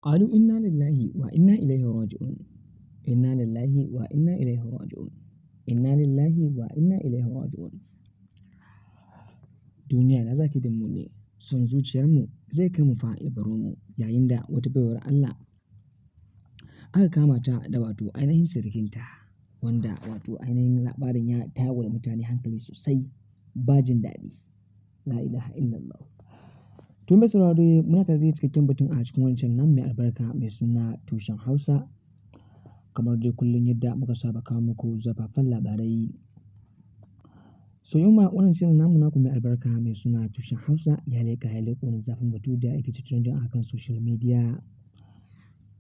قالوا إنا لله وإنا إليه راجعون إنا لله وإنا إليه راجعون إنا لله وإنا إليه raji'un. Duniya na zaki da mu ne, son zuciyarmu zai kai mu fa ya baro mu, yayin da wata baiwar Allah aka kama ta da wato ainihin sirikinta, wanda wato ainihin labarin ya tayar wa da mutane hankali sosai, ba jin daɗi. La ilaha illallah. To mai sauraro muna tare da cikakken batun a cikin wancan nan mai albarka mai suna tushen Hausa. Kamar dai kullum yadda muka saba kawo muku zafafan labarai. So yau ma wannan shirin namu naku mai albarka mai suna tushen Hausa ya leƙa wani zafin batu da ake trending a kan social media,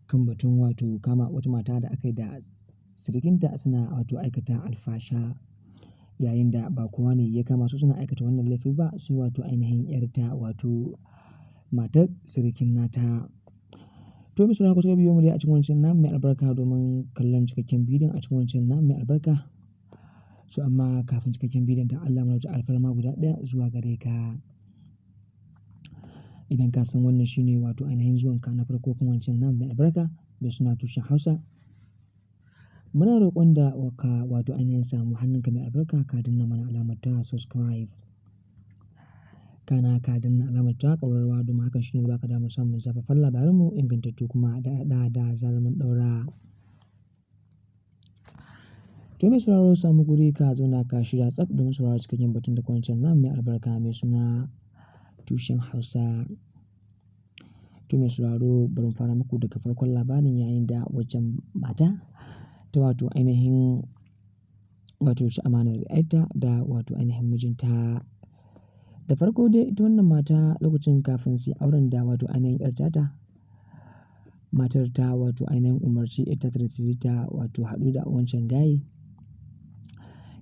kan batun wato kama wata mata da aka yi da sirikinta suna wato aikata alfasha, yayin da ba kowa ne ya kama su suna aikata wannan laifi ba, sai wato ainihin 'yarta wato matar sirikin nata. To mai sauraro ku cika biyo mu dai a cikin wancan namu mai albarka domin kallon cikakken bidiyon a cikin wancan namu mai albarka. So amma kafin cikakken bidiyon don Allah muna da alfarma guda ɗaya zuwa gare ka. Idan ka san wannan shine wato ainihin zuwanka na farko kan wancan namu mai albarka mai suna tushen Hausa, muna roƙon da ka wato ainihin samu hannunka mai albarka ka danna mana alamar ta subscribe. Kana ka danna alamar ta ƙararrawa domin hakan shine zai baka damar samun zafafan labaranmu ingantattu kuma da zarar mun ɗaura. To mai sauraro samu guri ka zauna ka shirya tsaf domin sauraro cikakken batun da wancan namu mai albarka mai suna tushen Hausa. To mai sauraro bari mu fara muku daga farkon labarin, yayin da waccan mata ta wato ainihin wato ci amanar 'yarta da wato ainihin mijinta. Da farko dai ita wannan mata lokacin kafin su yi auren da wato ainihin 'yar tata, matar ta wato ainihin umarci 'yarta da ta wato haɗu da wancan gaye.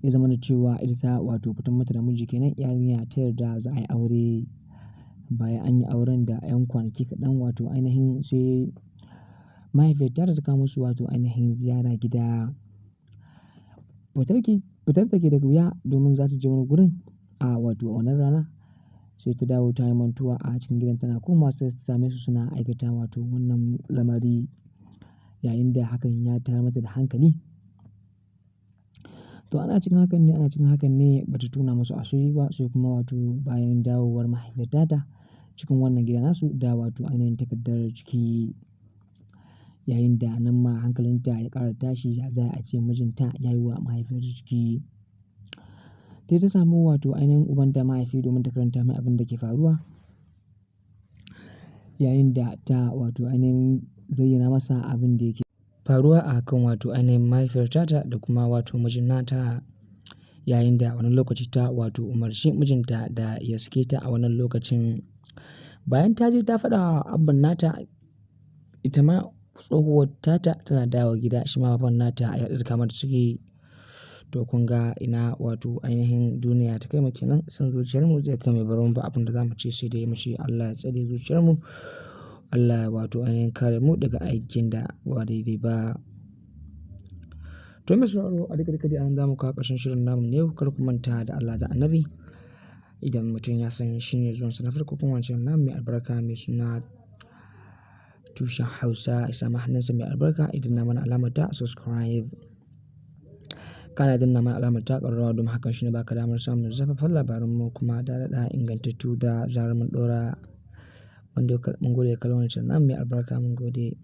Ya zamana cewa ita ta wato fitan mata da miji kenan, yarinya ta yarda za a yi aure. Bayan an yi auren da 'yan kwanaki kaɗan wato ainihin sai mahaifiyar ta kawo musu wato ainihin ziyara gida. Fitar take da wuya domin za ta je wani gurin a wato wannan rana, sai ta dawo ta yi mantuwa a cikin gidan, tana komawa sai ta same su suna aikata wato wannan lamari, yayin da hakan ya tayar mata da hankali. To ana cikin hakan ne ba ta tona musu asiri ba, sai kuma wato bayan dawowar mahaifiyar ta cikin wannan gida nasu da wato ainihin takardar ciki, yayin da nan ma hankalinta ya ƙara tashi, ya za a ce mijinta ya yi wa mahaifiyar ciki. Sai ta samu wato ainihin ubanta mahaifi domin ta karanta mai abin da ke faruwa, yayin da ta wato ainihin zayyana masa abin da yake faruwa a kan wato ainihin mahaifiyar tata da kuma wato mijin nata, yayin da a wannan lokaci ta wato umarci mijinta da ya sake ta a wannan lokacin. Bayan ta je ta faɗa wa abban nata, ita ma tsohuwar tata tana dawowa gida, shi ma baban nata ya ɗirka mata ciki. To kun ga ina wato ainihin duniya ta kai mu kenan, son zuciyarmu zai kai mu ya baro mu, ba abin da za mu ce sai dai mu ce Allah ya tsare zuciyarmu, Allah wato ainihin kare mu daga aikin da ba daidai ba. To mai sauraro a duka dai an zamu kawo ƙarshen shirin namu ne, kar ku manta da Allah da Annabi. Idan mutum ya san shine zuwansa na farko kan wancan namu mai albarka mai suna tushen Hausa, ya samu hannunsa mai albarka idan na mana alamar ta subscribe. Kana danna mana alamar ta ƙararrawa domin hakan shine baka damar samun zafafan labaranmu kuma da ingantattu da zarar mun ɗora. Mun gode da kallon wancan namu mai albarka, mun gode.